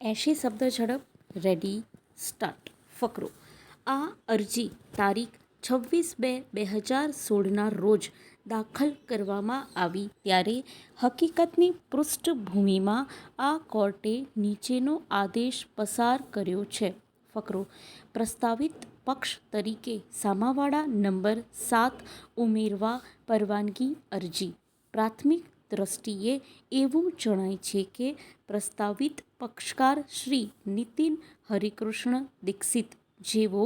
80 શબ્દ ઝડપ ready start. ફકરો. આ અરજી તારીખ 26/2/2016ના રોજ દાખલ કરવામાં આવી ત્યારે હકીકતની પૃષ્ઠભૂમિમાં આ કોર્ટે નીચેનો આદેશ પસાર કર્યો છે. ફકરો. પ્રસ્તાવિત પક્ષ તરીકે સામાવાળા નંબર 7 ઉમેરવા પરવાનગી અરજી. પ્રાથમિક દ્રષ્ટિએ એવું જણાય છે કે પ્રસ્તાવિત પક્ષકાર શ્રી નીતિન હરિકૃષ્ણ દીક્ષિત, જેઓ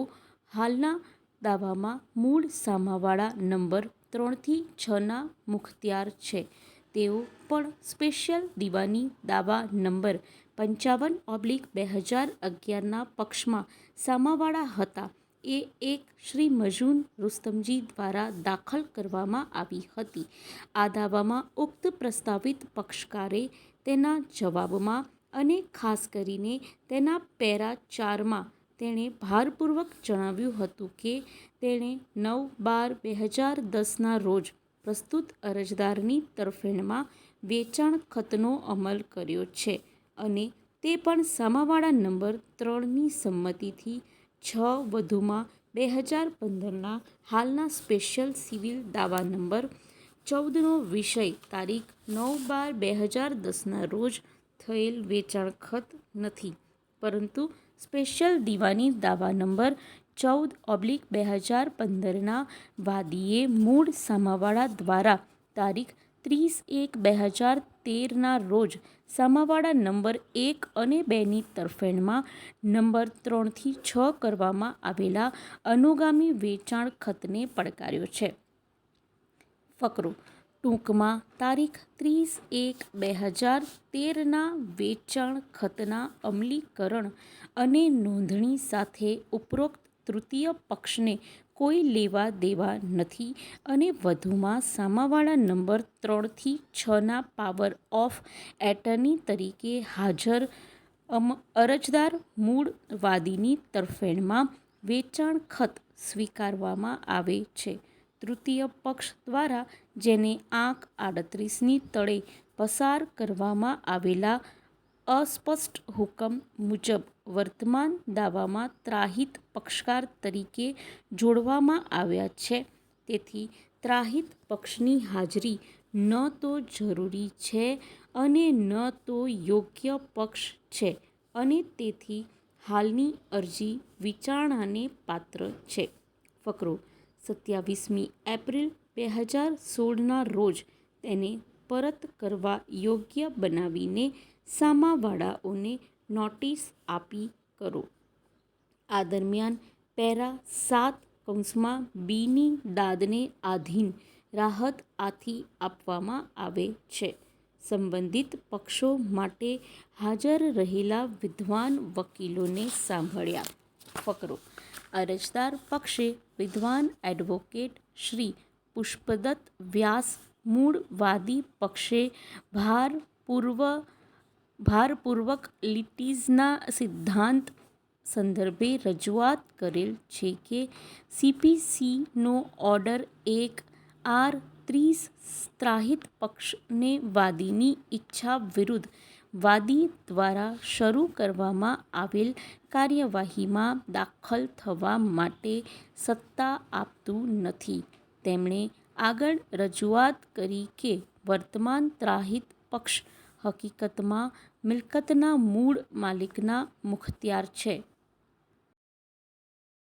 હાલના દાવામાં મૂળ સામાવાળા નંબર 3 થી 6ના મુખત્યાર છે, તેઓ પણ સ્પેશિયલ દીવાની દાવા નંબર 55/2011ના પક્ષમાં સામાવાળા હતા. એ એક શ્રી મજૂન રુસ્તમજી દ્વારા દાખલ કરવામાં આવી હતી. આ દાવામાં ઉક્ત પ્રસ્તાવિત પક્ષકારે તેના જવાબમાં અને ખાસ કરીને તેના પેરા 4માં તેણે ભારપૂર્વક જણાવ્યું હતું કે તેણે 9/12/2010ના રોજ પ્રસ્તુત અરજદારની તરફેણમાં વેચાણ ખતનો અમલ કર્યો છે અને તે પણ સામાવાળા નંબર 3ની સંમતિથી 6 વધુમાં 2015ના હાલના સ્પેશિયલ સિવિલ દાવા નંબર 14નો વિષય તારીખ 9/12/2010ના રોજ થયેલ વેચાણ ખત નથી, પરંતુ સ્પેશિયલ દીવાની દાવા નંબર 14/2015ના વાદીએ મૂળ સામાવાળા દ્વારા તારીખ 30/1/2013ના રોજ સામાવાળા નંબર 1 અને 2ની તરફેણમાં નંબર 3 થી 6 કરવામાં આવેલા અનુગામી વેચાણ ખતને પડકાર્યો છે. ફકરો. ટૂંકમાં તારીખ 30/1/2013ના વેચાણ ખતના અમલીકરણ અને નોંધણી સાથે ઉપરોક્ત તૃતીય પક્ષને કોઈ લેવા દેવા નથી અને વધુમાં સામાવાળા નંબર 3 થી 6ના પાવર ઓફ એટર્ની તરીકે હાજર અરજદાર મૂળ વાદીની તરફેણમાં વેચાણ ખત સ્વીકારવામાં આવે છે. તૃતીય પક્ષ દ્વારા જેને આંક 38ની તળે પસાર કરવામાં આવેલા અસ્પષ્ટ હુકમ મુજબ વર્તમાન દાવામાં ત્રાહિત પક્ષકાર તરીકે જોડવામાં આવ્યા છે, તેથી ત્રાહિત પક્ષની હાજરી ન તો જરૂરી છે અને ન તો યોગ્ય પક્ષ છે અને તેથી હાલની અરજી વિચારણાને પાત્ર છે. ફકરો. 27મી એપ્રિલ 2016ના રોજ તેને પરત કરવા યોગ્ય બનાવીને સામાવાળાઓને નોટિસ આપી કરો. આ દરમિયાન પેરા 7(બ'ની દાદને આધીન રાહત આથી આપવામાં આવે છે. સંબંધિત પક્ષો માટે હાજર રહેલા વિદ્વાન વકીલોને સાંભળ્યા. ફકરો. અરજદાર પક્ષે વિદ્વાન એડવોકેટ શ્રી પુષ્પદત્ત વ્યાસ, મૂળ વાદી પક્ષે ભારપૂર્વક લિટિજના સિદ્ધાંત સંદર્ભે રજૂઆત કરેલ છે કે CPCનો ઓર્ડર 1/30 ત્રાહિત પક્ષને વાદીની ઈચ્છા વિરુદ્ધ વાદી દ્વારા શરૂ કરવામાં આવેલ કાર્યવાહીમાં દાખલ થવા માટે સત્તા આપતું નથી. તેમણે આગળ રજૂઆત કરી કે વર્તમાન ત્રાહિત પક્ષ હકીકતમાં મિલકતના મૂળ માલિકના મુખત્યાર છે.